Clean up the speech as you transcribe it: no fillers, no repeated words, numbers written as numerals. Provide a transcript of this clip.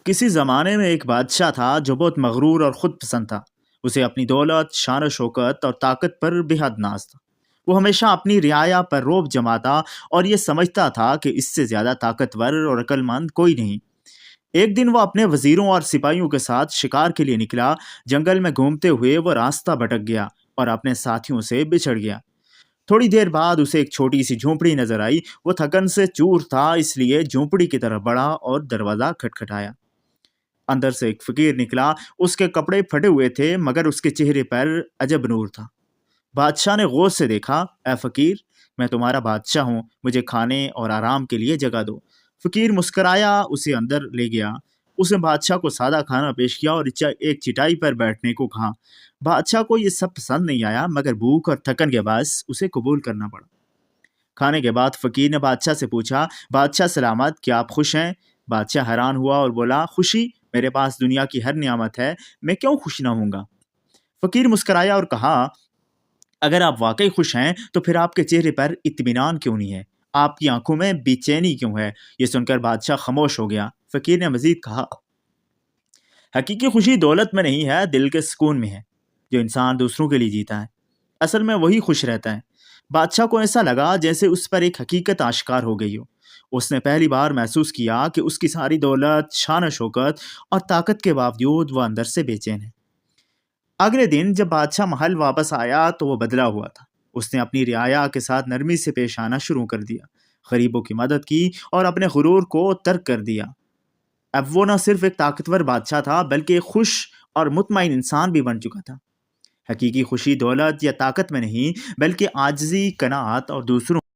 کسی زمانے میں ایک بادشاہ تھا جو بہت مغرور اور خود پسند تھا۔ اسے اپنی دولت، شان و شوکت اور طاقت پر بے حد ناز تھا۔ وہ ہمیشہ اپنی رعایا پر روب جماتا اور یہ سمجھتا تھا کہ اس سے زیادہ طاقتور اور عقل مند کوئی نہیں۔ ایک دن وہ اپنے وزیروں اور سپاہیوں کے ساتھ شکار کے لیے نکلا۔ جنگل میں گھومتے ہوئے وہ راستہ بھٹک گیا اور اپنے ساتھیوں سے بچھڑ گیا۔ تھوڑی دیر بعد اسے ایک چھوٹی سی جھونپڑی نظر آئی۔ وہ تھکن سے چور تھا، اس لیے جھونپڑی کی طرف بڑھا اور دروازہ کھٹکھٹایا۔ اندر سے ایک فقیر نکلا۔ اس کے کپڑے پھٹے ہوئے تھے مگر اس کے چہرے پر عجب نور تھا۔ بادشاہ نے غور سے دیکھا۔ اے فقیر، میں تمہارا بادشاہ ہوں، مجھے کھانے اور آرام کے لیے جگہ دو۔ فقیر مسکرایا، اسے اندر لے گیا۔ اس نے بادشاہ کو سادہ کھانا پیش کیا اور ایک چٹائی پر بیٹھنے کو کہا۔ بادشاہ کو یہ سب پسند نہیں آیا مگر بھوک اور تھکن کے باعث اسے قبول کرنا پڑا۔ کھانے کے بعد فقیر نے بادشاہ سے پوچھا، بادشاہ سلامت، کیا آپ خوش ہیں؟ بادشاہ حیران ہوا اور بولا، خوشی؟ میرے پاس دنیا کی ہر نعمت ہے، میں کیوں خوش نہ ہوں گا؟ فقیر مسکرایا اور کہا، اگر آپ واقعی خوش ہیں تو پھر آپ کے چہرے پر اطمینان کیوں نہیں ہے؟ آپ کی آنکھوں میں بے چینی کیوں ہے؟ یہ سن کر بادشاہ خاموش ہو گیا۔ فقیر نے مزید کہا، حقیقی خوشی دولت میں نہیں ہے، دل کے سکون میں ہے۔ جو انسان دوسروں کے لیے جیتا ہے اصل میں وہی خوش رہتا ہے۔ بادشاہ کو ایسا لگا جیسے اس پر ایک حقیقت آشکار ہو گئی ہو۔ اس نے پہلی بار محسوس کیا کہ اس کی ساری دولت، شان و شوکت اور طاقت کے باوجود وہ اندر سے بے چین ہے۔ اگلے دن جب بادشاہ محل واپس آیا تو وہ بدلا ہوا تھا۔ اس نے اپنی رعایا کے ساتھ نرمی سے پیش آنا شروع کر دیا، غریبوں کی مدد کی اور اپنے غرور کو ترک کر دیا۔ اب وہ نہ صرف ایک طاقتور بادشاہ تھا بلکہ ایک خوش اور مطمئن انسان بھی بن چکا تھا۔ حقیقی خوشی دولت یا طاقت میں نہیں بلکہ عاجزی، قناعت اور دوسروں